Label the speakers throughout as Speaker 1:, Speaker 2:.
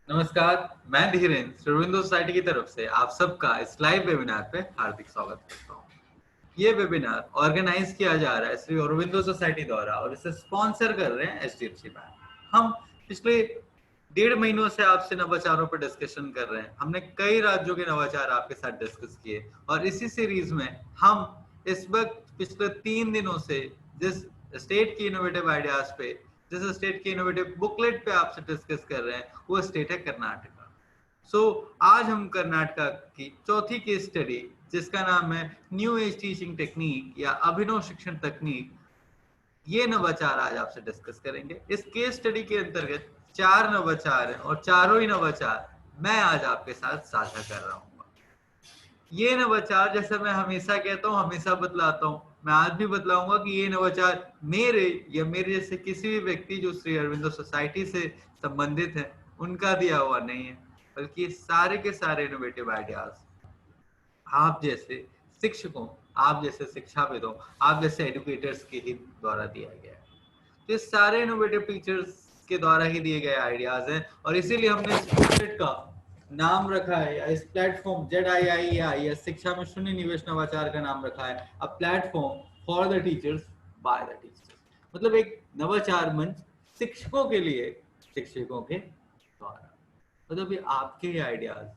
Speaker 1: नमस्कार, मैं धीरेन्द्र श्री सोसाइटी की तरफ से आप सबका इस लाइव वेबिनार पे हार्दिक स्वागत करता हूँ। ये वेबिनार ऑर्गेनाइज किया जा रहा है श्री अरविंदो सोसाइटी द्वारा और इसे स्पॉन्सर कर रहे हैं एचडीएफसी बैंक। हम पिछले 1.5 महीनों से आपसे नवाचारों पर डिस्कशन कर रहे हैं। हमने कई राज्यों के नवाचार आपके साथ डिस्कस किए और इसी सीरीज में हम इस वक्त पिछले 3 दिनों से जिस स्टेट की इनोवेटिव आइडियाज पे, जिस स्टेट की इनोवेटिव बुकलेट पे आपसे डिस्कस कर रहे हैं, वो स्टेट है कर्नाटका। आज हम कर्नाटका की चौथी केस स्टडी जिसका नाम है न्यू एज टीचिंग टेक्निक या अभिनव शिक्षण तकनीक, ये नवाचार आज आपसे डिस्कस करेंगे। इस केस स्टडी के अंतर्गत 4 नवाचार हैं और चारों ही नवाचार मैं आज आपके साथ साझा कर रहा हूँ। ये नवाचार, जैसे मैं हमेशा कहता हूँ, हमेशा बतलाता हूँ, मैं आज भी बतलाऊंगा कि ये नवाचार मेरे या मेरे जैसे किसी भी व्यक्ति जो श्री अरविंदो सोसाइटी से संबंधित है उनका दिया हुआ नहीं है, बल्कि सारे के सारे इनोवेटिव आइडियाज आप जैसे शिक्षकों, आप जैसे शिक्षाविदों, आप जैसे एडुकेटर्स के ही द्वारा दिया गया है। तो ये सारे इनोवेटिव टीचर्स के द्वारा ही दिए गए आइडियाज हैं और इसीलिए हमने इस प्रोजेक्ट का नाम रखा है, या इस प्लेटफॉर्म ZIIEI या शिक्षा में शून्य निवेश नवाचार का नाम रखा है a platform for the teachers by the teachers. मतलब एक नवाचार मंच शिक्षकों के लिए, शिक्षकों के द्वारा। मतलब ये आपके ही आइडियाज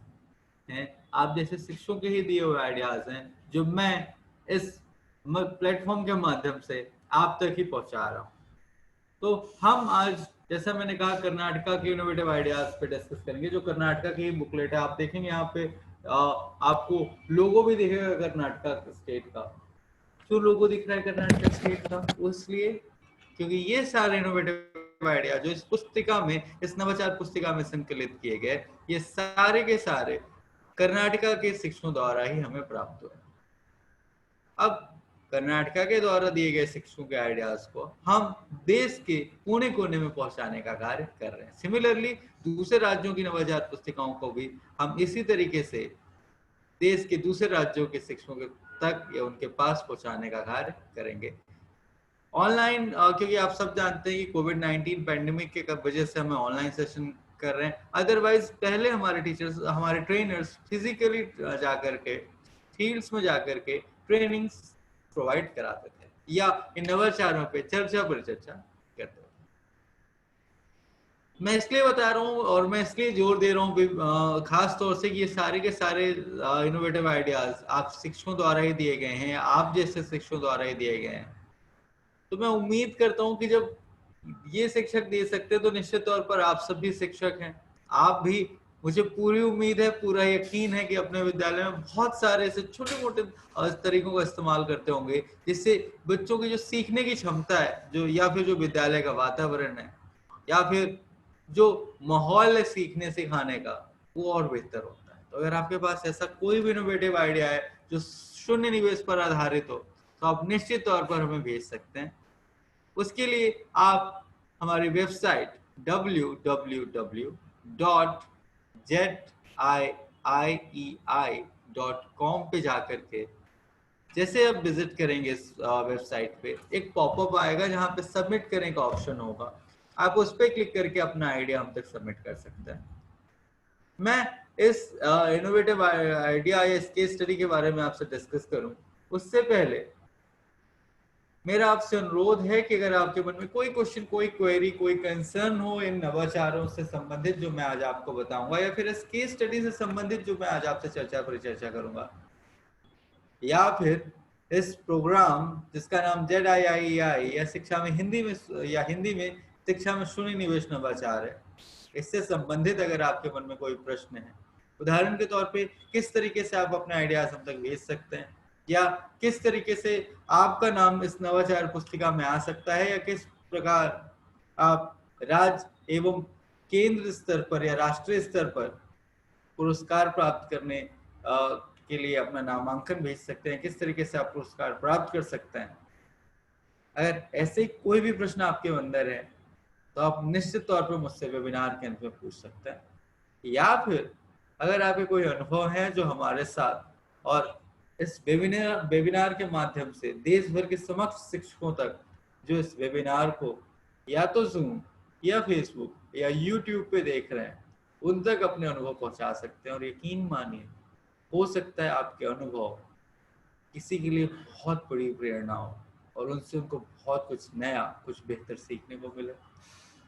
Speaker 1: हैं, आप जैसे शिक्षकों के ही दिए हुए आइडियाज हैं जो मैं इस प्लेटफॉर्म के माध्यम से आप तक ही पहुंचा रहा हूँ। तो हम आज, जैसा मैंने कहा, कर्नाटका के इनोवेटिव आइडियाज पे डिस्कस करेंगे। जो कर्नाटका की बुकलेट है, आप देखेंगे यहाँ पे आपको लोगो भी दिखेगा कर्नाटका स्टेट का। क्यों लोगो दिख रहा है कर्नाटका स्टेट का? वो इसलिए क्योंकि ये सारे इनोवेटिव आइडिया जो इस पुस्तिका में, इस नवाचार पुस्तिका में संकलित किए गए, ये सारे के सारे कर्नाटका के शिक्षकों द्वारा ही हमें प्राप्त हुए। अब कर्नाटका के द्वारा दिए गए शिक्षकों के आइडियाज को हम देश के कोने कोने में पहुंचाने का कार्य कर रहे हैं। सिमिलरली दूसरे राज्यों की नवाचार पुस्तिकाओं को भी हम इसी तरीके से देश के दूसरे राज्यों के शिक्षकों तक या उनके पास पहुंचाने का कार्य करेंगे ऑनलाइन। क्योंकि आप सब जानते हैं कि कोविड-19 पैंडेमिक के वजह से हमें ऑनलाइन सेशन कर रहे हैं। अदरवाइज पहले हमारे टीचर्स, हमारे ट्रेनर्स फिजिकली जाकर के फील्ड्स में जाकर के ट्रेनिंग्स प्रोवाइड कराते थे या इन नवाचारों पे चर्चा पर चर्चा करते थे। मैं इसलिए बता रहा हूँ और मैं इसलिए जोर दे रहा हूँ खास तौर से कि ये सारे के सारे इनोवेटिव आइडियाज आप शिक्षकों द्वारा ही दिए गए हैं, आप जैसे शिक्षकों द्वारा ही दिए गए हैं। तो मैं उम्मीद करता हूं कि जब ये शिक्षक दे सकते हैं तो निश्चित तौर पर आप सब भी शिक्षक हैं। आप भी, मुझे पूरी उम्मीद है, पूरा यकीन है कि अपने विद्यालय में बहुत सारे ऐसे छोटे मोटे तरीकों का इस्तेमाल करते होंगे जिससे बच्चों की जो सीखने की क्षमता है, जो या फिर जो विद्यालय का वातावरण है या फिर जो माहौल है सीखने सिखाने का, वो और बेहतर होता है। तो अगर आपके पास ऐसा कोई भी इनोवेटिव आइडिया है जो शून्य निवेश पर आधारित हो, तो आप निश्चित तौर पर हमें भेज सकते हैं। उसके लिए आप हमारी वेबसाइट www.ziei.com पे जाकर के, जैसे आप विजिट करेंगे इस वेबसाइट पे, एक पॉपअप आएगा जहां पे सबमिट करने का ऑप्शन होगा। आप उस पर क्लिक करके अपना आइडिया हम तक सबमिट कर सकते हैं। मैं इस इनोवेटिव आइडिया या इस केस स्टडी के बारे में आपसे डिस्कस करूं उससे पहले मेरा आपसे अनुरोध है कि अगर आपके मन में कोई क्वेश्चन, कोई क्वेरी, कोई कंसर्न हो इन नवाचारों से संबंधित जो मैं आज आपको बताऊंगा, या फिर इस केस स्टडी से संबंधित जो मैं आज आपसे चर्चा करूंगा, या फिर इस प्रोग्राम जिसका नाम ZIIEI या शिक्षा में हिंदी में शिक्षा में शून्य निवेश नवाचार है, इससे संबंधित अगर आपके मन में कोई प्रश्न है, उदाहरण के तौर पे किस तरीके से आप अपने आइडियाज हम तक भेज सकते हैं, या किस तरीके से आपका नाम इस नवाचार पुस्तिका में आ सकता है, या किस प्रकार आप राज्य एवं केंद्र स्तर पर या राष्ट्रीय स्तर पर पुरस्कार प्राप्त करने के लिए अपना नामांकन भेज सकते हैं, किस तरीके से आप पुरस्कार प्राप्त कर सकते हैं। अगर ऐसे कोई भी प्रश्न आपके अंदर है तो आप निश्चित तौर पर मुझसे वेबिनार के अंत में पूछ सकते हैं, या फिर अगर आपके कोई अनुभव है जो हमारे साथ और इस वेबिनार के माध्यम से देश भर के समस्त शिक्षकों तक जो इस वेबिनार को या तो जूम या फेसबुक या यूट्यूब पे देख रहे हैं, उन तक अपने अनुभव पहुंचा सकते हैं। और यकीन मानिए, हो सकता है आपके अनुभव किसी के लिए बहुत बड़ी प्रेरणा हो और उनसे उनको बहुत कुछ नया, कुछ बेहतर सीखने को मिले।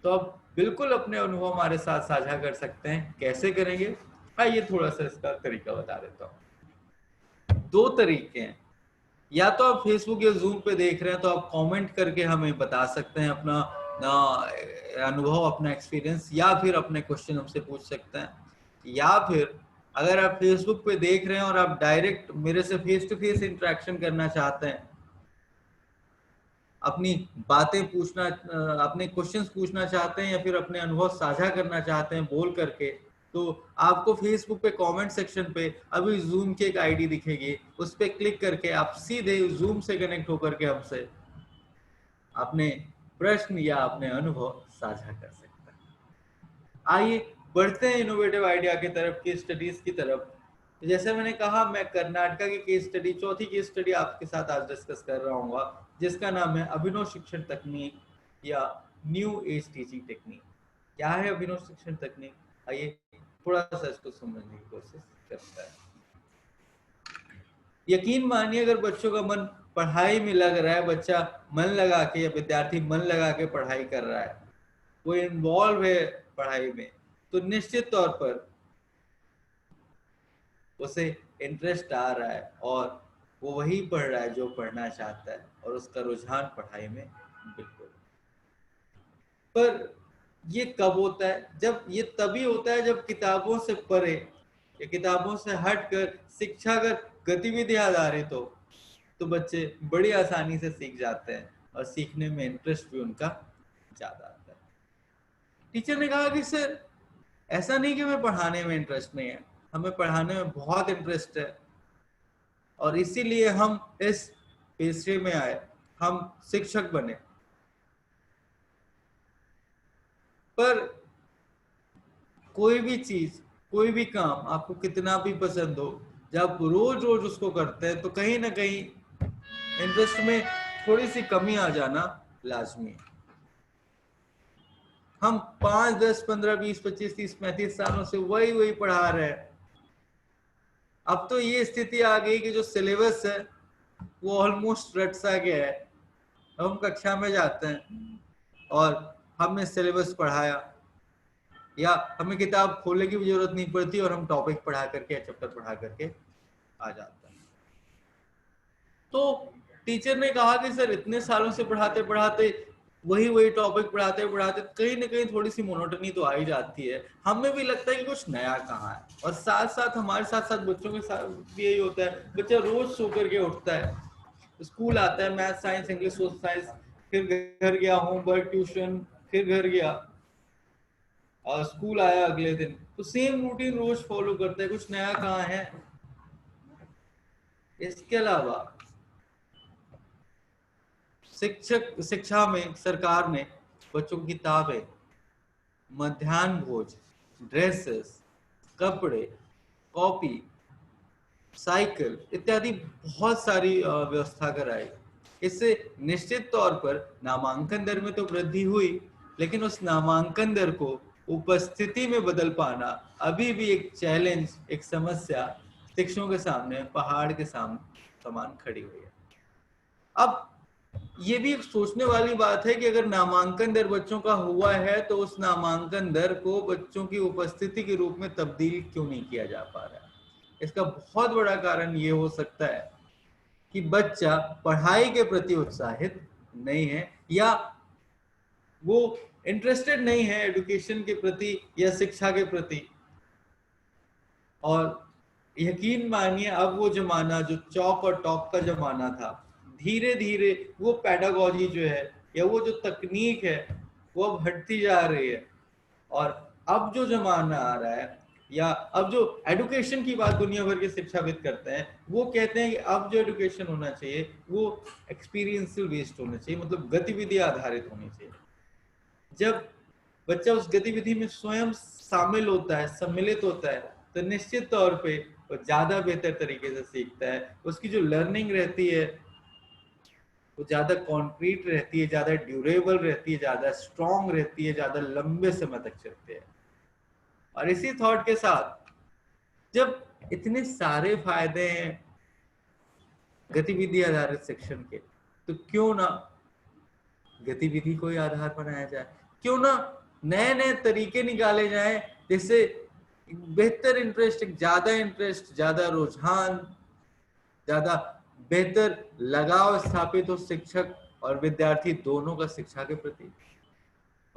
Speaker 1: तो आप बिल्कुल अपने अनुभव हमारे साथ साझा कर सकते हैं। कैसे करेंगे? आइए थोड़ा सा इसका तरीका बता देता हूँ। दो तरीके हैं। या तो आप फेसबुक या जूम पे देख रहे हैं तो आप कमेंट करके हमें बता सकते हैं अपना अनुभव, अपना एक्सपीरियंस, या फिर अपने क्वेश्चन हमसे पूछ सकते हैं। या फिर अगर आप फेसबुक पे देख रहे हैं और आप डायरेक्ट मेरे से फेस टू फेस इंटरेक्शन करना चाहते हैं, अपनी बातें पूछना, अपने क्वेश्चंस पूछना चाहते हैं, या फिर अपने अनुभव साझा करना चाहते हैं बोल करके, तो आपको फेसबुक पे कमेंट सेक्शन पे अभी जूम की एक आईडी दिखेगी, उस पर क्लिक करके आप सीधे जूम से कनेक्ट होकर के हमसे अपने प्रश्न या अपने अनुभव साझा कर सकते हैं। आइए बढ़ते हैं इनोवेटिव आइडिया की तरफ, केस स्टडीज की तरफ। जैसे मैंने कहा, मैं कर्नाटका की केस स्टडी, चौथी केस स्टडी आपके साथ आज डिस्कस कर रहा हूँ, जिसका नाम है अभिनव शिक्षण तकनीक या न्यू एज टीचिंग टेक्निक। क्या है अभिनव शिक्षण तकनीक? आइए थोड़ा सा इसको समझने की कोशिश करते हैं। यकीन मानिए, अगर बच्चों का मन पढ़ाई में लग रहा है, बच्चा मन लगा के या विद्यार्थी मन लगा के पढ़ाई कर रहा है, वो इन्वॉल्व है पढ़ाई में, तो निश्चित तौर पर उसे इंटरेस्ट आ रहा है और वो वही पढ़ रहा है जो पढ़ना चाहता है, और उसका रुझान पढ़ाई में बिल्कुल। पर ये कब होता है? जब ये तभी होता है जब किताबों से परे या किताबों से हटकर शिक्षागत गतिविधि आधारित हो, तो बच्चे बड़ी आसानी से सीख जाते हैं और सीखने में इंटरेस्ट भी उनका ज्यादा आता है। टीचर ने कहा कि सर, ऐसा नहीं कि हमें पढ़ाने में इंटरेस्ट नहीं है, हमें पढ़ाने में बहुत इंटरेस्ट है, और इसीलिए हम इस पेशे में आए, हम शिक्षक बने। पर कोई भी चीज, कोई भी काम आपको कितना भी पसंद हो, जब आप रोज रोज उसको करते हैं तो कहीं ना कहीं इंटरेस्ट में थोड़ी सी कमी आ जाना लाजमी है। हम 5, 10, 15, 20, 25, 30, 35 सालों से वही वही पढ़ा रहे हैं। अब तो ये स्थिति आ गई कि जो सिलेबस है वो ऑलमोस्ट रट सा गया है। हम कक्षा में जाते हैं और हमने सिलेबस पढ़ाया, या हमें किताब खोलने की भी जरूरत नहीं पड़ती और हम टॉपिक पढ़ा करके या चैप्टर पढ़ा करके आ जाते हैं। तो टीचर ने कहा कि सर, इतने सालों से पढ़ाते पढ़ाते, वही वही टॉपिक पढ़ाते पढ़ाते कहीं ना कहीं थोड़ी सी मोनोटनी तो आ ही जाती है। हमें भी लगता है कि कुछ नया कहाँ है। और साथ साथ हमारे साथ साथ बच्चों के साथ भी यही होता है। बच्चा रोज सो करके उठता है, स्कूल आता है, math science English social science, फिर घर गया, होमवर्क, ट्यूशन, फिर घर गया और स्कूल आया अगले दिन, तो सेम रूटीन रोज फॉलो करता है, कुछ नया कहाँ है। इसके अलावा शिक्षा में सरकार ने बच्चों की किताबें, मध्याह्न भोज, ड्रेसेस, कपड़े, कॉपी, साइकिल इत्यादि बहुत सारी व्यवस्था कराई। इससे निश्चित तौर पर नामांकन दर में तो वृद्धि हुई, लेकिन उस नामांकन दर को उपस्थिति में बदल पाना अभी भी एक चैलेंज, एक समस्या शिक्षकों के सामने पहाड़ के समान खड़ी हुई है। अब ये भी एक सोचने वाली बात है कि अगर नामांकन दर बच्चों का हुआ है तो उस नामांकन दर को बच्चों की उपस्थिति के रूप में तब्दील क्यों नहीं किया जा पा रहा है। इसका बहुत बड़ा कारण ये हो सकता है कि बच्चा पढ़ाई के प्रति उत्साहित नहीं है, या वो इंटरेस्टेड नहीं है एजुकेशन के प्रति या शिक्षा के प्रति। और यकीन मानिए, अब वो जमाना जो चौक और टॉक का जमाना था, धीरे धीरे वो पैडागॉजी जो है या वो जो तकनीक है वो अब हटती जा रही है। और अब जो जमाना आ रहा है, या अब जो एडुकेशन की बात दुनिया भर के शिक्षाविद करते हैं, वो कहते हैं कि अब जो एडुकेशन होना चाहिए वो एक्सपीरियंशियल बेस्ड होना चाहिए, मतलब गतिविधि आधारित होनी चाहिए। जब बच्चा उस गतिविधि में स्वयं शामिल होता है, सम्मिलित होता है, तो निश्चित तौर पे वो ज्यादा बेहतर तरीके से सीखता है। उसकी जो लर्निंग रहती है वो ज्यादा कॉन्क्रीट रहती है, ज्यादा ड्यूरेबल रहती है, ज्यादा स्ट्रॉन्ग रहती है, ज्यादा लंबे समय तक चलती है। और इसी थॉट के साथ जब इतने सारे फायदे हैं गतिविधि आधारित शिक्षण के, तो क्यों ना गतिविधि को ही आधार बनाया जाए, क्यों ना नए नए तरीके निकाले जाएं जिससे बेहतर इंटरेस्ट, ज्यादा रुझान, ज्यादा बेहतर लगाव स्थापित हो शिक्षक और विद्यार्थी दोनों का शिक्षा के प्रति।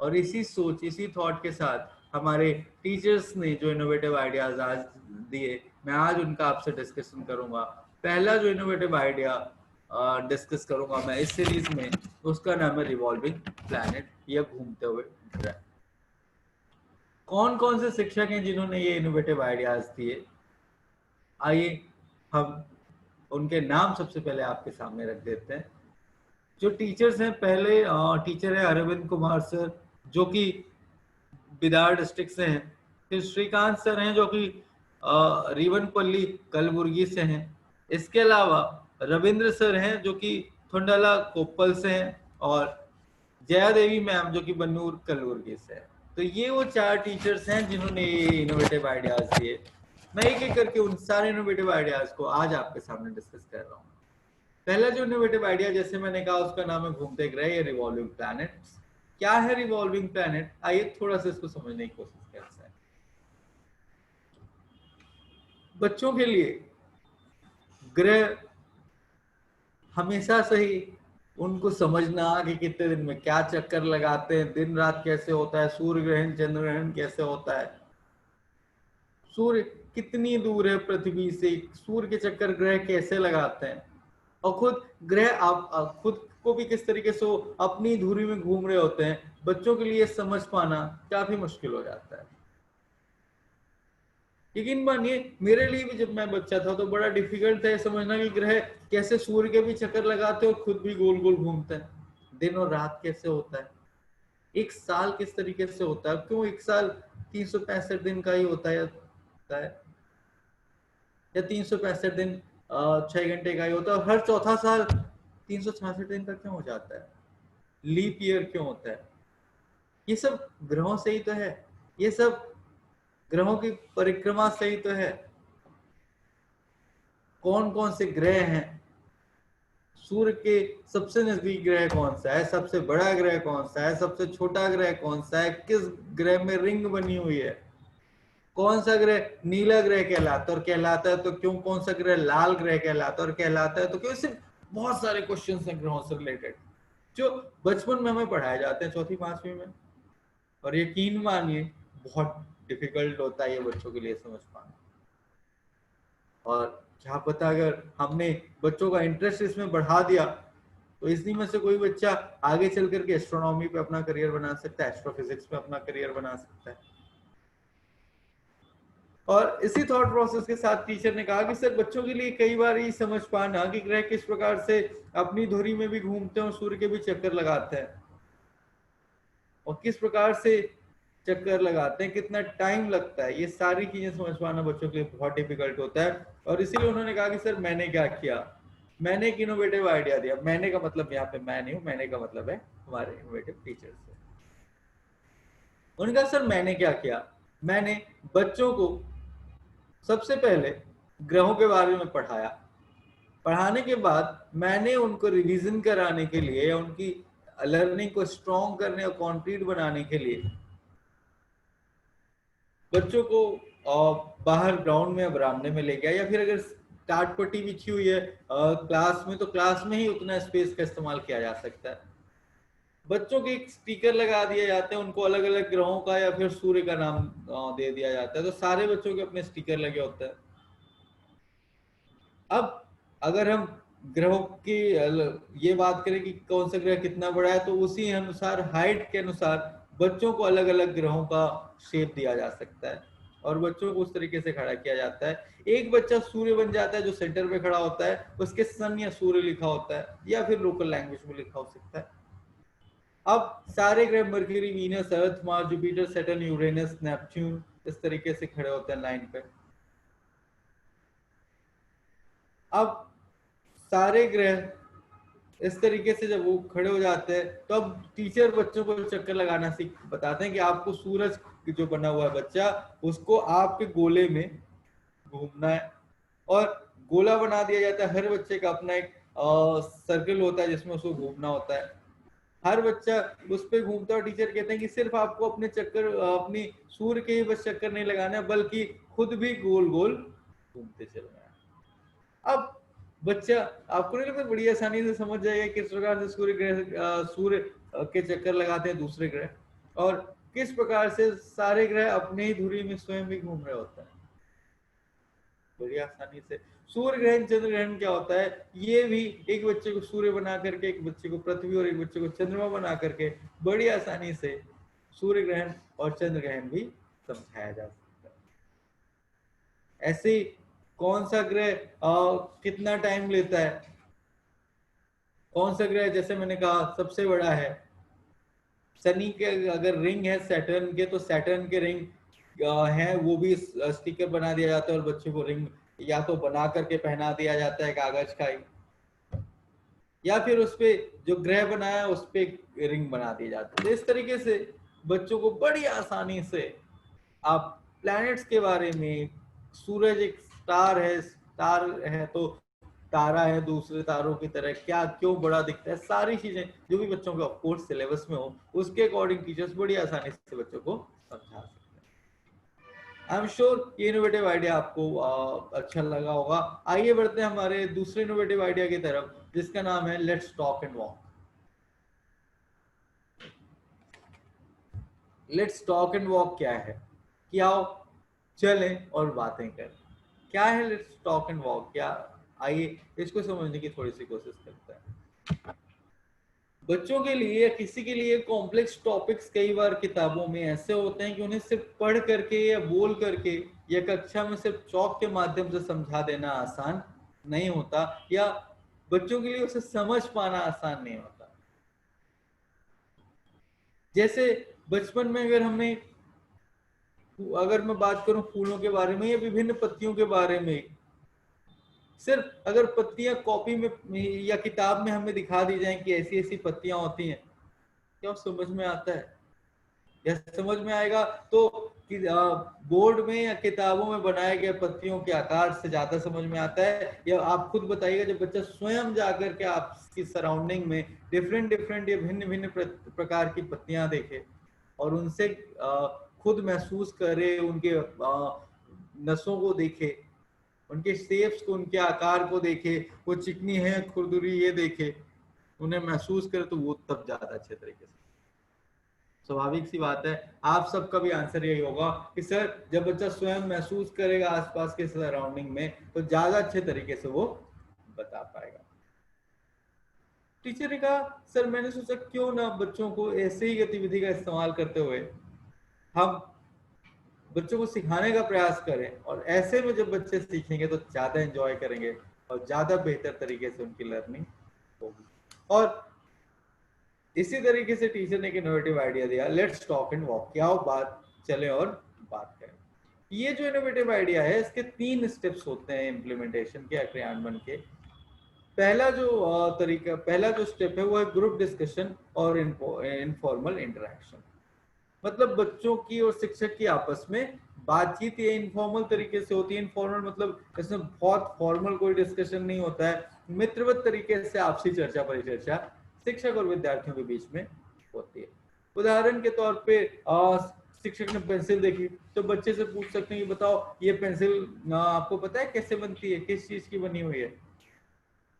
Speaker 1: और इसी सोच, इसी थॉट के साथ हमारे टीचर्स ने जो इनोवेटिव आइडियाज आज दिए, मैं आज उनका आपसे डिस्कशन करूंगा। पहला जो इनोवेटिव आइडिया डिस्कस करूंगा मैं इस सीरीज में, उसका नाम है रिवॉल्विंग प्लैनेट या घूमते हुए ग्रह। कौन कौन से शिक्षक हैं जिन्होंने ये इनोवेटिव आइडियाज दिए, आइए हम उनके नाम सबसे पहले आपके सामने रख देते हैं। जो टीचर्स हैं, पहले टीचर है अरविंद कुमार सर, जो कि बिदार डिस्ट्रिक्ट से हैं। फिर श्रीकांत सर हैं जो कि रीवनपल्ली कलबुर्गी से हैं। इसके अलावा रविंद्र सर हैं जो कि थुंडला कोप्पल से हैं, और जया देवी मैम जो कि बन्नूर कलबुर्गी से है। तो ये वो 4 टीचर्स हैं जिन्होंने ये इनोवेटिव आइडियाज दिए। मैं एक एक करके उन सारे इनोवेटिव आइडियाज को आज आपके सामने डिस्कस कर रहा हूँ। पहला जो इनोवेटिव आइडिया, जैसे मैंने कहा, उसका नाम है घूमते ग्रह या रिवॉल्विंग प्लैनेट। क्या है रिवॉल्विंग प्लैनेट, आइए थोड़ा सा इसको समझने की कोशिश करते हैं। बच्चों के लिए ग्रह हमेशा से ही उनको समझना कि कितने दिन में क्या चक्कर लगाते हैं, दिन रात कैसे होता है, सूर्य ग्रहण चंद्र ग्रहण कैसे होता है, सूर्य कितनी दूर है पृथ्वी से, सूर्य के चक्कर ग्रह कैसे लगाते हैं, और खुद ग्रह आप खुद को भी किस तरीके से अपनी धुरी में घूम रहे होते हैं। बच्चों के लिए समझ पाना काफी मुश्किल हो जाता है। यकीन मानिए मेरे लिए भी जब मैं बच्चा था तो बड़ा डिफिकल्ट था ये समझना कि ग्रह कैसे सूर्य के भी चक्कर लगाते हैं और खुद भी गोल गोल घूमते हैं, दिन और रात कैसे होता है, एक साल किस तरीके से होता है, क्यों एक साल 365 दिन का ही होता है या 365 दिन 6 घंटे का ही होता है, हर चौथा साल 366 दिन का क्यों हो जाता है, लीप ईयर क्यों होता है? ये सब ग्रहों से ही तो है, ये सब ग्रहों की परिक्रमा से ही तो है। कौन कौन से ग्रह हैं, सूर्य के सबसे नजदीक ग्रह कौन सा है, सबसे बड़ा ग्रह कौन सा है, सबसे छोटा ग्रह कौन सा है, किस ग्रह में रिंग बनी हुई है, कौन सा ग्रह नीला ग्रह कहलाता है और कहलाता है तो क्यों, कौन सा ग्रह लाल ग्रह कहलाता है और कहलाता है तो क्यों। सिर्फ बहुत सारे क्वेश्चन हैं ग्रहों से रिलेटेड जो बचपन में हमें पढ़ाए जाते हैं 4वीं 5वीं में, और यकीन मानिए बहुत डिफिकल्ट होता है ये बच्चों के लिए समझ पाना। और क्या पता अगर हमने बच्चों का इंटरेस्ट इसमें बढ़ा दिया तो इसी में से कोई बच्चा आगे चल करके एस्ट्रोनॉमी पे अपना करियर बना सकता है, एस्ट्रोफिजिक्स पे अपना करियर बना सकता है। और इसी थॉट प्रोसेस के साथ टीचर ने कहा कि सर बच्चों के लिए कई बार ये समझ पाना कि ग्रह किस प्रकार से अपनी धुरी में भी घूमते हैं और सूर्य के भी चक्कर लगाते हैं, और किस प्रकार से चक्कर लगाते हैं, कितना टाइम लगता है, ये सारी चीजें समझ पाना बच्चों के लिए बहुत डिफिकल्ट होता है। और इसीलिए उन्होंने कहा कि सर मैंने क्या किया, मैंने एक इनोवेटिव आइडिया दिया। मैंने का मतलब यहाँ पे मैं नहीं हूं, मैंने का मतलब है हमारे इनोवेटिव टीचर्स से। उन्होंने कहा सर मैंने क्या किया, मैंने बच्चों को सबसे पहले ग्रहों के बारे में पढ़ाया, पढ़ाने के बाद मैंने उनको रिवीजन कराने के लिए या उनकी लर्निंग को स्ट्रॉन्ग करने और कॉन्क्रीट बनाने के लिए बच्चों को बाहर ग्राउंड में बरामदे में ले गया, या फिर अगर टाट पट्टी बिछी हुई है क्लास में तो क्लास में ही उतना स्पेस का इस्तेमाल किया जा सकता है। बच्चों के एक स्टिकर लगा दिए जाते हैं, उनको अलग अलग ग्रहों का या फिर सूर्य का नाम दे दिया जाता है, तो सारे बच्चों के अपने स्टिकर लगे होते हैं। अब अगर हम ग्रहों की ये बात करें कि कौन सा ग्रह कितना बड़ा है, तो उसी अनुसार हाइट के अनुसार बच्चों को अलग अलग ग्रहों का शेप दिया जा सकता है और बच्चों को उस तरीके से खड़ा किया जाता है। एक बच्चा सूर्य बन जाता है जो सेंटर पे खड़ा होता है, उसके सन या सूर्य लिखा होता है या फिर लोकल लैंग्वेज में लिखा हो सकता है। अब सारे ग्रह Mercury, Venus, Earth, Mars, Jupiter, Saturn, Uranus, Neptune इस तरीके से खड़े होते हैं लाइन पे। अब सारे ग्रह इस तरीके से जब वो खड़े हो जाते हैं तो अब टीचर बच्चों को चक्कर लगाना सीख बताते हैं कि आपको सूरज जो बना हुआ है बच्चा, उसको आपके गोले में घूमना है। और गोला बना दिया जाता है, हर बच्चे का अपना एक सर्कल होता है जिसमें उसको घूमना होता है। हर बच्चा उस पे घूमता है और टीचर कहते हैं कि सिर्फ आपको अपने चक्कर अपनी सूर्य के ही बस चक्कर नहीं लगाना है, बल्कि खुद भी गोल गोल घूमते चलना है। अब बच्चा, आपको नहीं लगता बड़ी आसानी से समझ जाएगा किस प्रकार से सूर्य के चक्कर लगाते हैं दूसरे ग्रह, और किस प्रकार से सारे ग्रह अपने ही धुरी में स्वयं भी घूम रहे होते हैं बड़ी आसानी से। सूर्य ग्रहण चंद्र ग्रहण क्या होता है, ये भी एक बच्चे को सूर्य बना करके, एक बच्चे को पृथ्वी और एक बच्चे को चंद्रमा बना करके बड़ी आसानी से सूर्य ग्रहण और चंद्र ग्रहण भी समझाया जा सकता है। ऐसे ही कौन सा ग्रह कितना टाइम लेता है, कौन सा ग्रह जैसे मैंने कहा सबसे बड़ा है, शनि के अगर रिंग है सैटर्न के, तो सैटर्न के रिंग है वो भी स्टिकर बना दिया जाता है और बच्चे को रिंग या तो बना करके पहना दिया जाता है कागज का ही, या फिर उस पे जो ग्रह बनाया है उस पे रिंग बना दी जाती है। तो इस तरीके से बच्चों को बड़ी आसानी से आप प्लैनेट्स के बारे में, सूरज एक स्टार है तो तारा है दूसरे तारों की तरह, क्या क्यों बड़ा दिखता है, सारी चीजें जो भी बच्चों के ऑफकोर्स सिलेबस में हो उसके अकॉर्डिंग टीचर्स बड़ी आसानी से बच्चों को समझा सकते हैं। आई एम श्योर ये इनोवेटिव आइडिया आपको अच्छा लगा होगा। आइए बढ़ते हैं हमारे दूसरे इनोवेटिव आइडिया की तरफ, जिसका नाम है let's talk and walk. Let's talk and walk क्या है कि आओ चलें और बातें करें। क्या है लेट्स टॉक एंड वॉक, क्या, आइए इसको समझने की थोड़ी सी कोशिश करते हैं। बच्चों के लिए या किसी के लिए कॉम्प्लेक्स टॉपिक्स कई बार किताबों में ऐसे होते हैं कि उन्हें सिर्फ पढ़ करके या बोल करके या कक्षा में सिर्फ चौक के माध्यम से समझा देना आसान नहीं होता, या बच्चों के लिए उसे समझ पाना आसान नहीं होता। जैसे बचपन में अगर मैं बात करूं फूलों के बारे में या विभिन्न पत्तियों के बारे में, सिर्फ अगर पत्तियां कॉपी में या किताब में हमें दिखा दी जाएं कि ऐसी ऐसी पत्तियां होती हैं, क्या समझ में आता है? या समझ में आएगा तो कि बोर्ड में या किताबों में बनाए गए पत्तियों के आकार से ज्यादा समझ में आता है? या आप खुद बताइएगा, जब बच्चा स्वयं जाकर के आपकी सराउंडिंग में डिफरेंट डिफरेंट या भिन्न भिन्न प्रकार की पत्तियां देखे और उनसे खुद महसूस करे, उनके नसों को देखे, उनके शेप्स को, उनके आकार को देखे, वो चिकनी है खुरदुरी ये देखे, उन्हें महसूस करे, तो वो तब ज्यादा अच्छे तरीके से। स्वाभाविक सी बात है, आप सबका भी आंसर यही होगा कि सर जब बच्चा स्वयं महसूस करेगा आसपास के सराउंडिंग में तो ज्यादा अच्छे तरीके से वो बता पाएगा। टीचर ने कहा सर मैंने सोचा क्यों ना बच्चों को ऐसे ही गतिविधि का इस्तेमाल करते हुए हम बच्चों को सिखाने का प्रयास करें, और ऐसे में जब बच्चे सीखेंगे तो ज्यादा एंजॉय करेंगे और ज्यादा बेहतर तरीके से उनकी लर्निंग होगी। और इसी तरीके से टीचर ने एक इनोवेटिव आइडिया दिया, लेट्स टॉक एंड वॉक, क्या बात चले और बात करें। ये जो इनोवेटिव आइडिया है इसके 3 स्टेप्स होते हैं इम्प्लीमेंटेशन के, क्रियान्वयन के। पहला जो स्टेप है वो है ग्रुप डिस्कशन और इनफॉर्मल इंटरेक्शन। मतलब बच्चों की और शिक्षक की आपस में बातचीत ये इनफॉर्मल तरीके से होती है। इनफॉर्मल मतलब इसमें बहुत फॉर्मल कोई डिस्कशन नहीं होता है, मित्रवत तरीके से आपसी चर्चा परिचर्चा शिक्षक और विद्यार्थियों के बीच में होती है। उदाहरण के तौर पे शिक्षक ने पेंसिल देखी तो बच्चे से पूछ सकते हैं कि बताओ ये पेंसिल आपको पता है कैसे बनती है, किस चीज की बनी हुई है?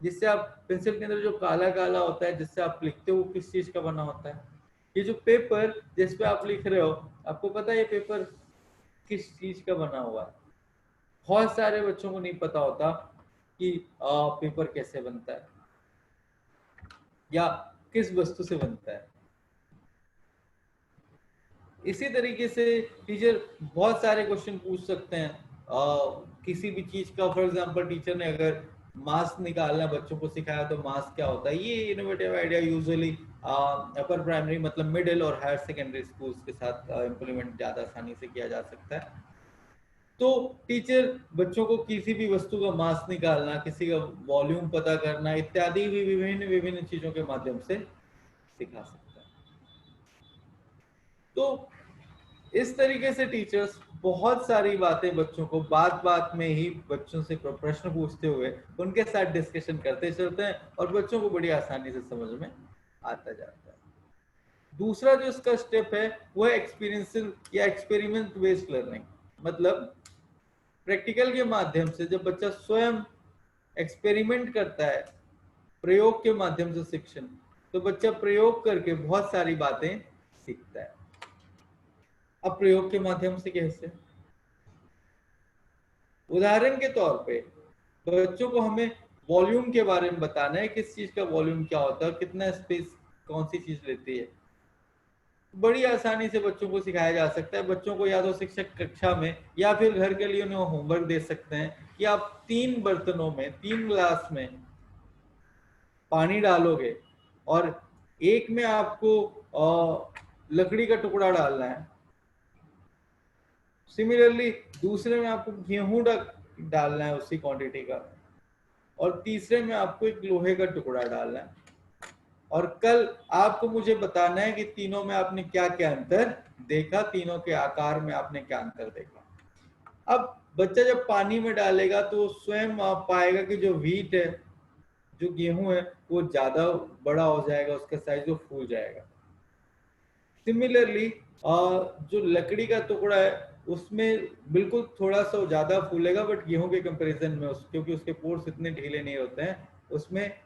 Speaker 1: जिससे आप पेंसिल के अंदर जो काला काला होता है जिससे आप लिखते हो किस चीज का बना होता है? ये जो पेपर जिस पे आप लिख रहे हो, आपको पता है ये पेपर किस चीज का बना हुआ है? बहुत सारे बच्चों को नहीं पता होता कि पेपर कैसे बनता है या किस वस्तु से बनता है। इसी तरीके से टीचर बहुत सारे क्वेश्चन पूछ सकते हैं किसी भी चीज का। फॉर एग्जांपल टीचर ने अगर मास्क निकालना बच्चों को सिखाया तो मास्क क्या होता है, ये innovative idea usually upper primary मतलब मिडिल और हायर सेकेंडरी स्कूल्स के साथ इम्प्लीमेंट ज्यादा आसानी से किया जा सकता है। तो टीचर बच्चों को किसी भी वस्तु का मास निकालना, किसी का वॉल्यूम पता करना इत्यादि भी विभिन्न विभिन्न चीजों के माध्यम से सिखा सकता है। तो इस तरीके से टीचर्स बहुत सारी बातें बच्चों को बात बात में ही बच्चों से प्रश्न पूछते हुए उनके साथ डिस्कशन करते चलते हैं और बच्चों को बड़ी आसानी से समझ में आता जाता है। दूसरा जो इसका स्टेप है वो है एक्सपीरियंशियल या एक्सपेरिमेंट बेस्ड लर्निंग। मतलब प्रैक्टिकल के माध्यम से जब बच्चा स्वयं एक्सपेरिमेंट करता है, प्रयोग के माध्यम से शिक्षण, तो बच्चा प्रयोग करके बहुत सारी बातें सीखता है। अब प्रयोग के माध्यम से कैसे? उदाहरण के तौर पे बच्चों को हमें वॉल्यूम के बारे में बताना है, किस चीज का वॉल्यूम क्या होता है, कितना स्पेस कौन सी चीज लेती है। बड़ी आसानी से बच्चों को सिखाया जा सकता है। बच्चों को या तो शिक्षक कक्षा में या फिर घर के लिए उन्हें होमवर्क दे सकते हैं कि आप 3 बर्तनों में 3 ग्लास में पानी डालोगे और एक में आपको लकड़ी का टुकड़ा डालना है, सिमिलरली दूसरे में आपको गेहूं डालना है उसी क्वांटिटी का, और तीसरे में आपको एक लोहे का टुकड़ा डालना है। और कल आपको मुझे बताना है कि तीनों में आपने क्या क्या अंतर देखा, तीनों के आकार में आपने क्या अंतर देखा। अब बच्चा जब पानी में डालेगा तो स्वयं पाएगा कि जो व्हीट है, जो गेहूं है, वो ज्यादा बड़ा हो जाएगा, उसका साइज वो फूल जाएगा। सिमिलरली जो लकड़ी का टुकड़ा है उसमें बिल्कुल थोड़ा सा ज्यादा फूलेगा, बट गेहूं के कंपैरिजन में क्योंकि उसके पोर्स इतने ढीले नहीं होते हैं, उसमें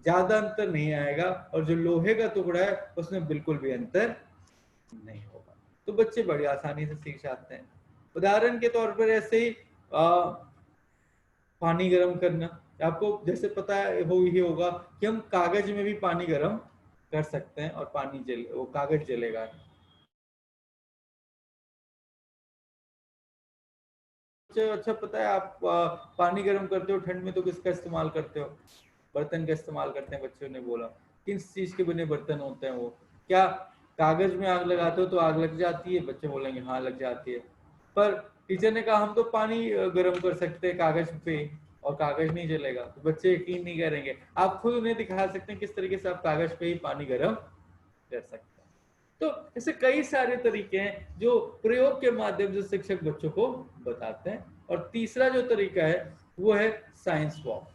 Speaker 1: ज्यादा अंतर नहीं आएगा। और जो लोहे का टुकड़ा है उसमें बिल्कुल भी अंतर नहीं होगा। तो बच्चे बड़ी आसानी से सीख जाते हैं। उदाहरण के तौर पर ऐसे ही पानी गर्म करना, आपको जैसे पता है वो ही होगा कि हम कागज में भी पानी गर्म कर सकते हैं और पानी वो कागज जलेगा। अच्छा पता है आप पानी गर्म करते हो ठंड में तो किसका इस्तेमाल करते हो? बर्तन का इस्तेमाल करते हैं। बच्चों ने बोला किस चीज के बने बर्तन होते हैं वो? क्या कागज में आग लगाते हो तो आग लग जाती है? बच्चे बोलेंगे हाँ लग जाती है। पर टीचर ने कहा हम तो पानी गर्म कर सकते हैं कागज पे और कागज नहीं जलेगा। तो बच्चे यकीन नहीं करेंगे। आप खुद उन्हें दिखा सकते हैं किस तरीके से आप कागज पे ही पानी गर्म कर सकते हैं। तो ऐसे कई सारे तरीके हैं जो प्रयोग के माध्यम से शिक्षक बच्चों को बताते हैं। और तीसरा जो तरीका है वो है साइंस वॉक।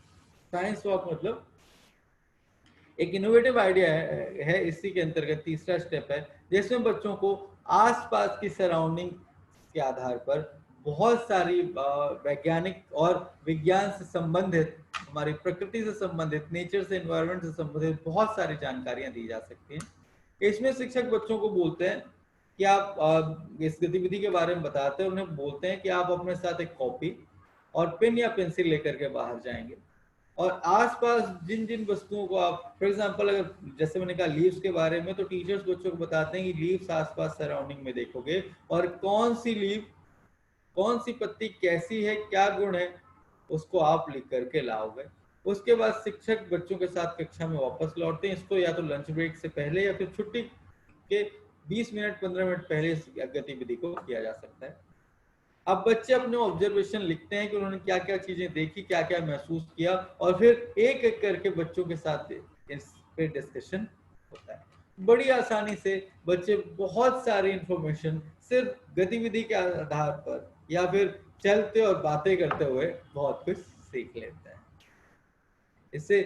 Speaker 1: साइंस वॉक मतलब एक इनोवेटिव आइडिया है इसी के अंतर्गत तीसरा स्टेप है, जिसमें बच्चों को आसपास की सराउंडिंग के आधार पर बहुत सारी वैज्ञानिक और विज्ञान से संबंधित, हमारी प्रकृति से संबंधित, नेचर से, एनवायरनमेंट से संबंधित बहुत सारी जानकारियां दी जा सकती हैं। इसमें शिक्षक बच्चों को बोलते हैं कि आप इस गतिविधि के बारे में बताते हैं, उन्हें बोलते हैं कि आप अपने साथ एक कॉपी और पेन या पेंसिल लेकर के बाहर जाएंगे और आसपास जिन जिन वस्तुओं को आप, फॉर एग्जांपल अगर जैसे मैंने कहा लीव्स के बारे में, तो टीचर्स बच्चों को बताते हैं कि लीव्स आसपास सराउंडिंग में देखोगे और कौन सी लीव, कौन सी पत्ती कैसी है, क्या गुण है, उसको आप लिख करके लाओगे। उसके बाद शिक्षक बच्चों के साथ कक्षा में वापस लौटते हैं। इसको या तो लंच ब्रेक से पहले या फिर छुट्टी के 20 मिनट 15 मिनट पहले इस गतिविधि को किया जा सकता है। अब बच्चे अपने ऑब्जर्वेशन लिखते हैं कि उन्होंने क्या क्या चीजें देखी, क्या क्या महसूस किया, और फिर एक एक करके बच्चों के साथ इस पे डिस्कशन होता है। बड़ी आसानी से बच्चे बहुत सारी इंफॉर्मेशन सिर्फ गतिविधि के आधार पर या फिर चलते और बातें करते हुए बहुत कुछ सीख लेते हैं। इससे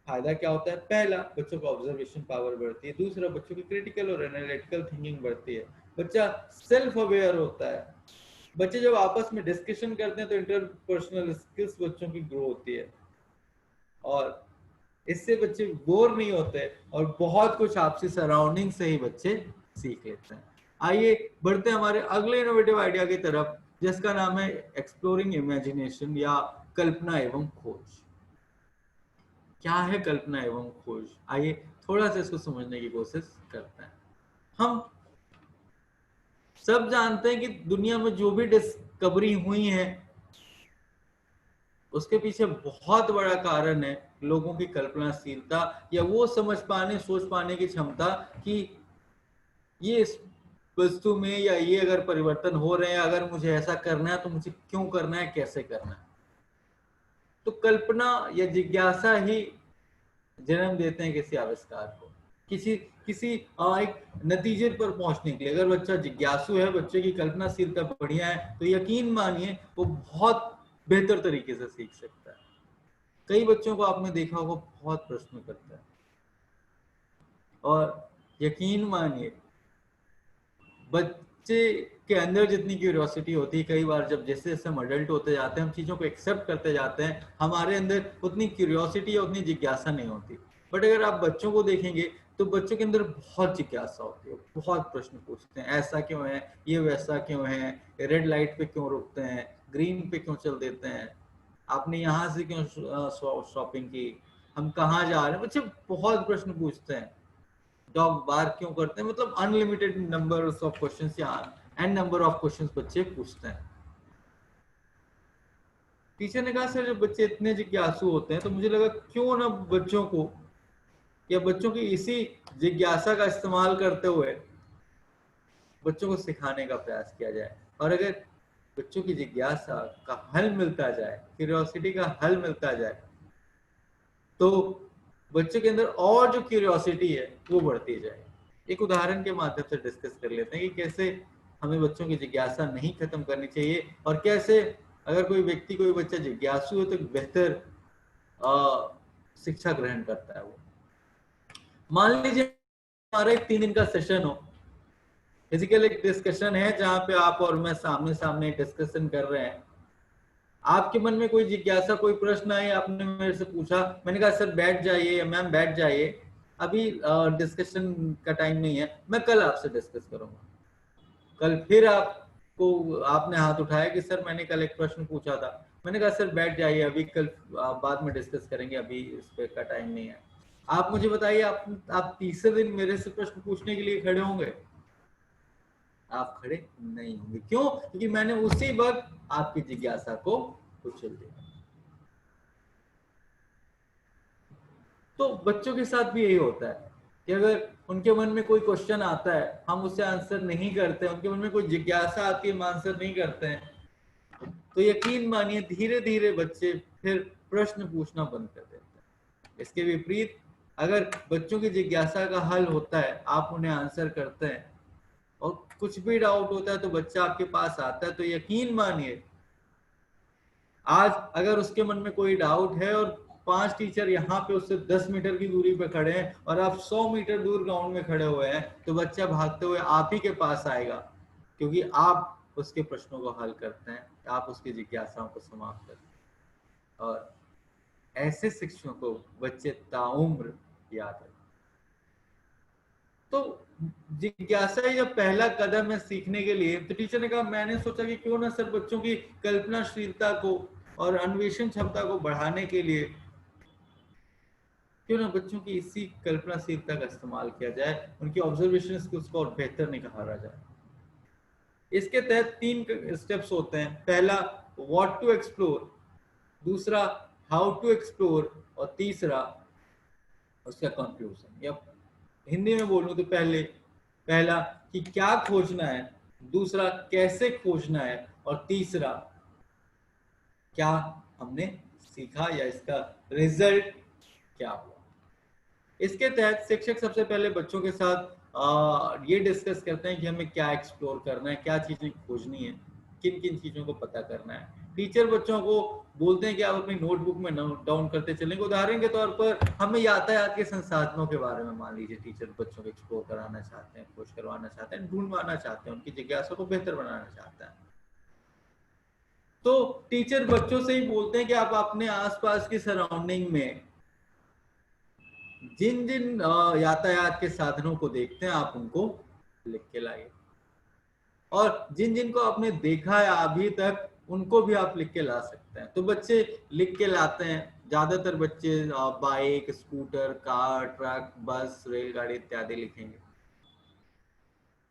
Speaker 1: फायदा क्या होता है? पहला, बच्चों का ऑब्जर्वेशन पावर बढ़ती है। दूसरा, बच्चों की क्रिटिकल और एनालिटिकल थिंकिंग बढ़ती है। बच्चा सेल्फ अवेयर होता है। बच्चे जब आपस में डिस्कशन करते हैं तो इंटरपर्सनल स्किल्स बच्चों की ग्रो होती है और इससे बच्चे बोर नहीं होते और बहुत कुछ आपसी सराउंडिंग से ही बच्चे सीख लेते हैं। आइए बढ़ते हैं हमारे अगले इनोवेटिव आइडिया की तरफ, जिसका नाम है एक्सप्लोरिंग इमेजिनेशन या कल्पना एवं खोज। क्या है कल्पना एवं खोज? आइए थोड़ा सा इसको समझने की कोशिश करते हैं। हम सब जानते हैं कि दुनिया में जो भी डिस्कवरी हुई है उसके पीछे बहुत बड़ा कारण है लोगों की कल्पनाशीलता या वो समझ पाने, सोच पाने की क्षमता कि ये इस वस्तु में या ये अगर परिवर्तन हो रहे हैं, अगर मुझे ऐसा करना है तो मुझे क्यों करना है, कैसे करना है। तो कल्पना या जिज्ञासा ही जन्म देते हैं किसी आविष्कार को। किसी किसी एक नतीजे पर पहुंचने के लिए। अगर बच्चा जिज्ञासु है, बच्चे की कल्पनाशीलता बढ़िया है, तो यकीन मानिए वो बहुत बेहतर तरीके से सीख सकता है। कई बच्चों को आपने देखा होगा बहुत प्रश्न करता है, और यकीन मानिए बच्चे के अंदर जितनी क्यूरियोसिटी होती है, कई बार जब जैसे जैसे हम अडल्ट होते जाते हैं, हम चीज़ों को एक्सेप्ट करते जाते हैं, हमारे अंदर उतनी क्यूरियोसिटी या उतनी जिज्ञासा नहीं होती। बट अगर आप बच्चों को देखेंगे तो बच्चों के अंदर बहुत जिज्ञासा होती है, बहुत प्रश्न पूछते हैं, ऐसा क्यों है, ये वैसा क्यों है, रेड लाइट पे क्यों रुकते हैं, ग्रीन पे क्यों चल देते हैं, आपने यहाँ से क्यों शॉपिंग की, हम कहाँ जा रहे हैं। बच्चे बहुत प्रश्न पूछते हैं, डॉग बार क्यों करते हैं, मतलब अनलिमिटेड नंबर ऑफ क्वेश्चंस या एन नंबर ऑफ क्वेश्चंस बच्चे पूछते हैं। टीचर ने कहा सर जब बच्चे इतने जिज्ञासु होते हैं तो मुझे लगा क्यों ना बच्चों को या बच्चों की इसी जिज्ञासा का इस्तेमाल करते हुए बच्चों को सिखाने का प्रयास किया जाए। और अगर बच्चों की जिज्ञासा का हल मिलता जाए, क्यूरियोसिटी का हल मिलता जाए, तो बच्चे के अंदर और जो क्यूरियोसिटी है वो बढ़ती जाए। एक उदाहरण के माध्यम से डिस्कस कर लेते हैं कि कैसे हमें बच्चों की जिज्ञासा नहीं खत्म करनी चाहिए, और कैसे अगर कोई व्यक्ति, कोई बच्चा जिज्ञासु है तो बेहतर शिक्षा ग्रहण करता है वो। मान लीजिए हमारा एक 3 दिन का सेशन हो, फिजिकल एक डिस्कशन है जहां पे आप और मैं सामने सामने डिस्कशन कर रहे हैं। आपके मन में कोई जिज्ञासा, कोई प्रश्न आए, आपने मेरे से पूछा, मैंने कहा सर बैठ जाइए या मैम बैठ जाइए, अभी डिस्कशन का टाइम नहीं है, मैं कल आपसे डिस्कस करूंगा। कल फिर आपको, आपने हाथ उठाया कि सर मैंने कल एक प्रश्न पूछा था, मैंने कहा सर बैठ जाइए, अभी कल बाद में डिस्कस करेंगे, अभी इस पे का टाइम नहीं है। आप मुझे बताइए, आप तीसरे दिन मेरे से प्रश्न पूछने के लिए खड़े होंगे? आप खड़े नहीं होंगे। क्यों? क्योंकि मैंने उसी वक्त आपकी जिज्ञासा को कुचल दिया। तो बच्चों के साथ भी यही होता है कि अगर उनके मन में कोई क्वेश्चन आता है, हम उसे आंसर नहीं करते, उनके मन में कोई जिज्ञासा आती है, हम आंसर नहीं करते हैं, तो यकीन मानिए धीरे धीरे बच्चे फिर प्रश्न पूछना बंद कर देते हैं। इसके विपरीत अगर बच्चों की जिज्ञासा का हल होता है, आप उन्हें आंसर करते हैं, और कुछ भी डाउट होता है तो बच्चा आपके पास आता है, तो यकीन मानिए आज अगर उसके मन में कोई डाउट है और 5 टीचर यहाँ पे उससे 10 मीटर की दूरी पे खड़े हैं और आप 100 मीटर दूर ग्राउंड में खड़े हुए हैं, तो बच्चा भागते हुए आप ही के पास आएगा, क्योंकि आप उसके प्रश्नों को हल करते हैं, आप उसकी जिज्ञासाओं को समाप्त करते हैं। और ऐसे शिक्षकों को बच्चे ताउम्र याद रखते। तो जिज्ञासा ही जब पहला कदम है सीखने के लिए, तो टीचर ने कहा, मैंने सोचा कि क्यों ना सर बच्चों की कल्पनाशीलता को और अन्वेषण क्षमता को बढ़ाने के लिए क्यों ना बच्चों की इसी कल्पनाशीलता का इस्तेमाल किया जाए, उनकी ऑब्जर्वेशन स्किल्स को और बेहतर निखारा जाए। इसके तहत 3 स्टेप्स होते हैं। पहला व्हाट टू एक्सप्लोर, दूसरा हाउ टू एक्सप्लोर, और तीसरा उसका कंक्लूजन। या हिंदी में बोलूं तो पहला कि क्या खोजना है, दूसरा कैसे खोजना है, और तीसरा क्या हमने सीखा या इसका रिजल्ट क्या हुआ। इसके तहत शिक्षक सबसे पहले बच्चों के साथ ये डिस्कस करते हैं कि हमें क्या एक्सप्लोर करना है, क्या चीजें खोजनी है, किन किन चीजों को पता करना है। टीचर बच्चों को बोलते हैं कि आप अपनी नोटबुक में नोट डाउन करते चलेंगे। उदाहरण के तौर पर हमें यातायात के संसाधनों के बारे में मान लीजिए टीचर बच्चों को एक्सप्लोर कराना चाहते हैं, खोज करवाना चाहते हैं, ढूंढवाना चाहते हैं, उनकी जिज्ञासा को बेहतर बनाना चाहते हैं, तो टीचर बच्चों से ही बोलते हैं कि आप अपने आसपास की सराउंडिंग में जिन जिन यातायात के साधनों को देखते हैं आप उनको लिख के लाइए, और जिन जिन को आपने देखा है अभी तक उनको भी आप लिख के ला सकते हैं। तो बच्चे लिख के लाते हैं, ज्यादातर बच्चे बाइक, स्कूटर, कार, ट्रक, बस, रेलगाड़ी इत्यादि लिखेंगे।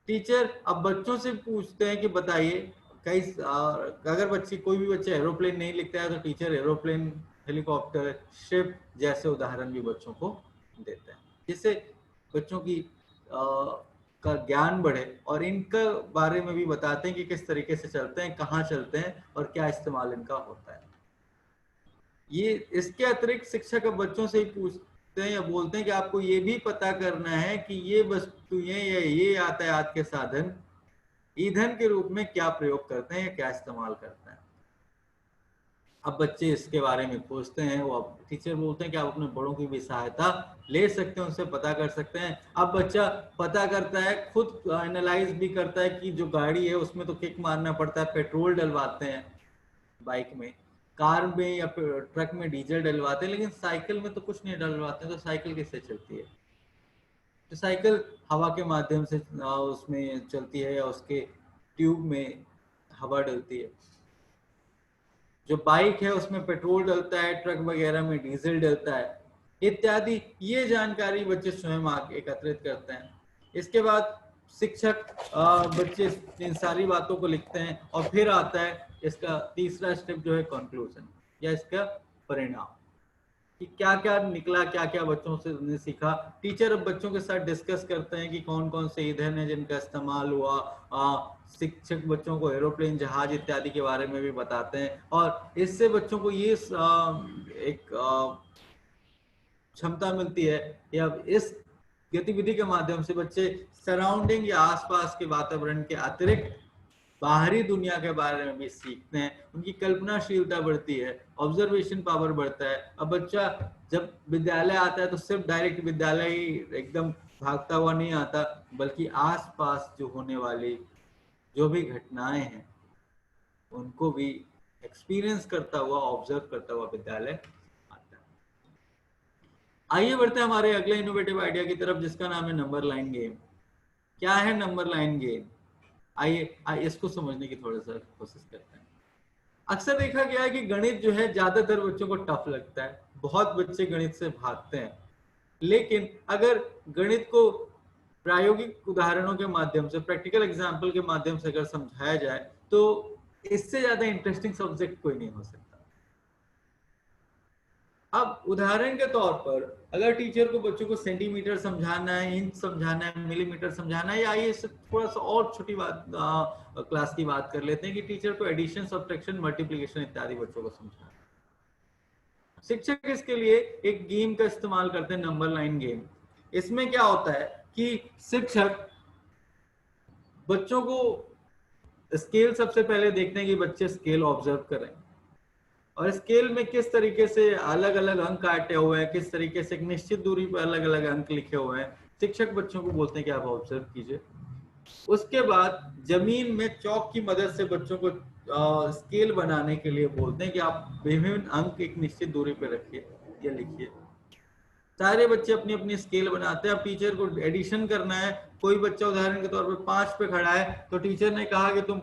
Speaker 1: टीचर अब बच्चों से पूछते हैं कि बताइए कई, अगर बच्चे कोई भी बच्चा एरोप्लेन नहीं लिखता है तो टीचर एरोप्लेन, हेलीकॉप्टर, शिप जैसे उदाहरण भी बच्चों को देते हैं, जिससे बच्चों की का ज्ञान बढ़े, और इनका बारे में भी बताते हैं कि किस तरीके से चलते हैं, कहाँ चलते हैं, और क्या इस्तेमाल इनका होता है। ये इसके अतिरिक्त शिक्षक अब बच्चों से ही पूछते पूछते हैं या बोलते हैं कि आपको ये भी पता करना है कि ये वस्तुएं या ये यातायात के साधन ईंधन के रूप में क्या प्रयोग करते हैं या क्या इस्तेमाल करते हैं। अब बच्चे इसके बारे में पूछते हैं, वो अब टीचर बोलते हैं कि आप अपने बड़ों की भी सहायता ले सकते हैं, उनसे पता कर सकते हैं। अब बच्चा पता करता है, खुद एनालाइज भी करता है कि जो गाड़ी है उसमें तो किक मारना पड़ता है, पेट्रोल डलवाते हैं बाइक में, कार में या ट्रक में डीजल डलवाते हैं, लेकिन साइकिल में तो कुछ नहीं डलवाते, तो साइकिल किससे चलती है? तो साइकिल हवा के माध्यम से उसमें चलती है या उसके ट्यूब में हवा डलती है। जो बाइक है उसमें पेट्रोल डलता है, ट्रक वगैरह में डीजल डलता है इत्यादि। ये जानकारी बच्चे स्वयं एकत्रित करते हैं। इसके बाद शिक्षक बच्चे इन सारी बातों को लिखते हैं और फिर आता है इसका तीसरा स्टेप जो है कंक्लूजन या इसका परिणाम कि क्या क्या निकला, क्या क्या बच्चों से ने सीखा। टीचर अब बच्चों के साथ डिस्कस करते हैं कि कौन कौन से ईंधन है जिनका इस्तेमाल हुआ। शिक्षक बच्चों को एरोप्लेन, जहाज इत्यादि के बारे में भी बताते हैं और इससे बच्चों को ये एक क्षमता मिलती है या इस गतिविधि के माध्यम से बच्चे सराउंडिंग या आसपास के वातावरण के अतिरिक्त बाहरी दुनिया के बारे में भी सीखते हैं, उनकी कल्पनाशीलता बढ़ती है, ऑब्जर्वेशन पावर बढ़ता है। अब बच्चा जब विद्यालय आता है तो सिर्फ डायरेक्ट विद्यालय ही एकदम भागता हुआ नहीं आता, बल्कि आसपास जो होने वाली जो भी घटनाएं हैं उनको भी एक्सपीरियंस करता हुआ, ऑब्जर्व करता हुआ विद्यालय आता है। आइए बढ़ते हैं हमारे अगले इनोवेटिव आइडिया की तरफ, जिसका नाम है नंबर लाइन गेम। क्या है नंबर लाइन गेम? आइए इसको समझने की थोड़ा सा कोशिश करते हैं। अक्सर देखा गया है कि गणित जो है ज्यादातर बच्चों को टफ लगता है, बहुत बच्चे गणित से भागते हैं। लेकिन अगर गणित को प्रायोगिक उदाहरणों के माध्यम से, प्रैक्टिकल एग्जाम्पल के माध्यम से अगर समझाया जाए तो इससे ज्यादा इंटरेस्टिंग सब्जेक्ट कोई नहीं हो सकता। अब उदाहरण के तौर पर अगर टीचर को बच्चों को सेंटीमीटर समझाना है, इंच समझाना है, मिलीमीटर समझाना है, या आइए इससे थोड़ा सा और छोटी बात क्लास की बात कर लेते हैं कि टीचर को एडिशन, सब्ट्रैक्शन, मल्टीप्लिकेशन इत्यादि बच्चों को समझाना है। शिक्षक इसके लिए एक गेम का इस्तेमाल करते हैं, नंबर लाइन गेम। इसमें क्या होता है कि शिक्षक बच्चों को स्केल सबसे पहले देखते हैं कि बच्चे स्केल ऑब्जर्व करें और स्केल में किस तरीके से अलग अलग अंक काटे हुए हैं, किस तरीके से एक निश्चित दूरी पर अलग अलग अंक लिखे हुए हैं। शिक्षक बच्चों को बोलते हैं कि आप ऑब्जर्व कीजिए। उसके बाद जमीन में चौक की मदद से बच्चों को स्केल बनाने के लिए बोलते हैं कि आप विभिन्न अंक एक निश्चित दूरी पर रखिए या लिखिए। सारे बच्चे अपनी अपनी स्केल बनाते हैं। अब टीचर को एडिशन करना है, कोई बच्चा उदाहरण के तौर पे 5 पे खड़ा है तो टीचर ने कहा कि तुम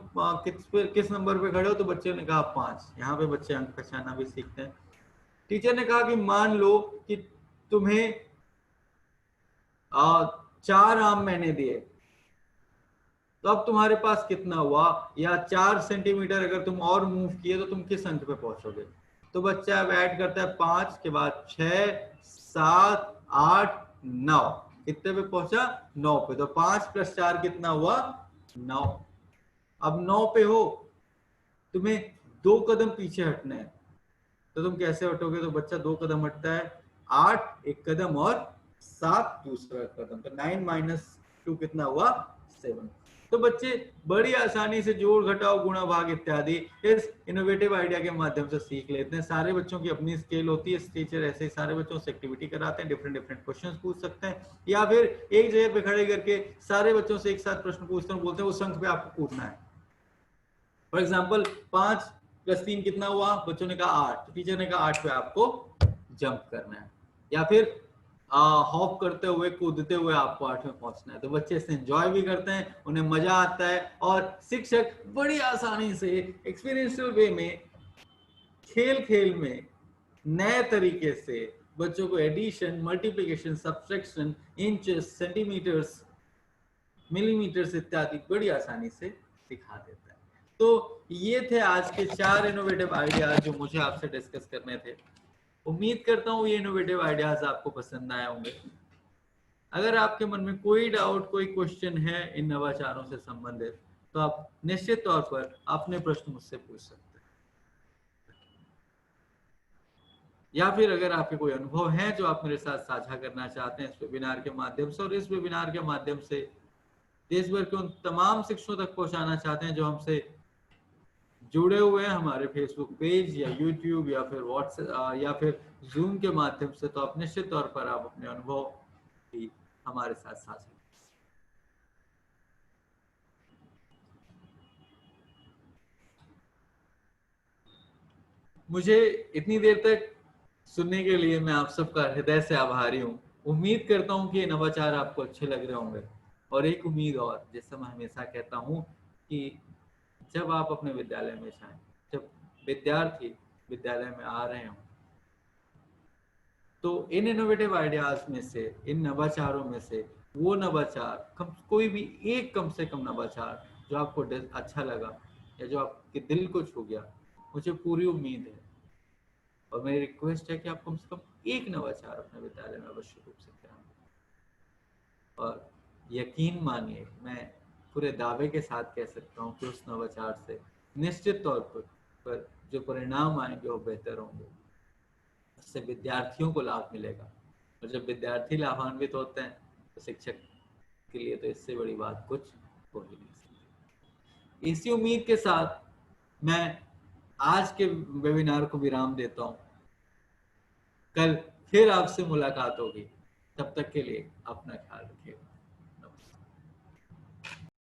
Speaker 1: किस नंबर पे खड़े हो, तो बच्चे ने कहा 5। यहाँ पे बच्चे अंक पहचानना भी सीखते हैं। टीचर ने कहा कि मान लो कि तुम्हें 4 आम मैंने दिए, तो अब तुम्हारे पास कितना हुआ, या 4 सेंटीमीटर अगर तुम और मूव किए तो तुम किस अंक पे पहुंचोगे। तो बच्चा अब ऐड करता है 5 के बाद 6, 7, 8, 9। कितने पे पहुंचा? 9 पे। तो 5 + 4 कितना हुआ? 9। अब 9 पे हो, तुम्हें 2 कदम पीछे हटना है, तो तुम कैसे हटोगे? तो बच्चा 2 कदम हटता है, 8 एक कदम और 7 दूसरा कदम, तो 9 - 2 कितना हुआ? 7। तो बच्चे बड़ी आसानी से जोड़, घटाव, गुणा, भाग इत्यादि इस इनोवेटिव आइडिया के माध्यम से सीख लेते हैं। सारे बच्चों की अपनी स्केल होती है, टीचर ऐसे ही सारे बच्चों से एक्टिविटी कराते हैं, डिफरेंट डिफरेंट क्वेश्चंस पूछ सकते हैं, या फिर एक जगह पे खड़े करके सारे बच्चों से एक साथ प्रश्न पूछते हैं, बोलते हैं उस अंक पे आपको कूदना है। फॉर एग्जाम्पल 5 + 3 कितना हुआ? बच्चों ने कहा 8, तो टीचर ने कहा 8 पे आपको जंप करना है, या फिर हॉप करते हुए, कूदते हुए आपको 8 में पहुंचना है। तो बच्चे इससे एंजॉय भी करते हैं, उन्हें मजा आता है और शिक्षक बड़ी आसानी से एक्सपीरियंशियल वे में, खेल खेल में, नए तरीके से बच्चों को addition, multiplication, subtraction, inches, centimetres, millimetres इत्यादि बड़ी आसानी से सिखा देता है। तो ये थे आज के 4 इनोवेटिव आइडियाज जो मुझे आपसे डिस्कस करने थे। उम्मीद करता हूँ ये इनोवेटिव आइडियाज आपको पसंद आए होंगे। अगर आपके मन में कोई डाउट, कोई क्वेश्चन है इन नवाचारों से संबंधित, तो आप निश्चित तौर पर अपने प्रश्न मुझसे पूछ सकते हैं। या फिर अगर आपके कोई अनुभव हैं जो आप मेरे साथ साझा करना चाहते हैं इस वेबिनार के माध्यम से, और इस वेबिनार के माध्यम से देश भर के उन तमाम शिक्षकों तक पहुंचाना चाहते हैं जो हमसे जुड़े हुए हैं हमारे फेसबुक पेज या यूट्यूब या फिर व्हाट्सएप या फिर जूम के माध्यम से, तो आप निश्चित तौर पर आप अपने अनुभव भी हमारे साथ साझा करें। मुझे इतनी देर तक सुनने के लिए मैं आप सबका हृदय से आभारी हूँ। उम्मीद करता हूँ कि ये नवाचार आपको अच्छे लग रहे होंगे। और एक उम्मीद और, जैसे मैं हमेशा कहता हूँ कि जब आप अपने विद्यालय में जाएं, जब विद्यार्थी विद्यालय में आ रहे हों, तो इन इनोवेटिव आइडियाज में से, इन नवाचारों में से वो नवाचार कोई भी एक कम से कम नवाचार जो आपको अच्छा लगा या जो आपके दिल को छू गया, मुझे पूरी उम्मीद है और मेरी रिक्वेस्ट है कि आप कम से कम एक नवाचार अपने विद्यालय में अवश्य रूप से करें। और यकीन मानिए, मैं पूरे दावे के साथ कह सकता हूँ कि उस नवाचार से निश्चित तौर पर जो परिणाम आएंगे वो बेहतर होंगे। इससे विद्यार्थियों को लाभ मिलेगा, और जब विद्यार्थी लाभान्वित होते हैं तो शिक्षक के लिए तो इससे बड़ी बात कुछ हो ही नहीं सकती। इसी उम्मीद के साथ मैं आज के वेबिनार को विराम देता हूँ। कल फिर आपसे मुलाकात होगी, तब तक के लिए अपना ख्याल रखिए।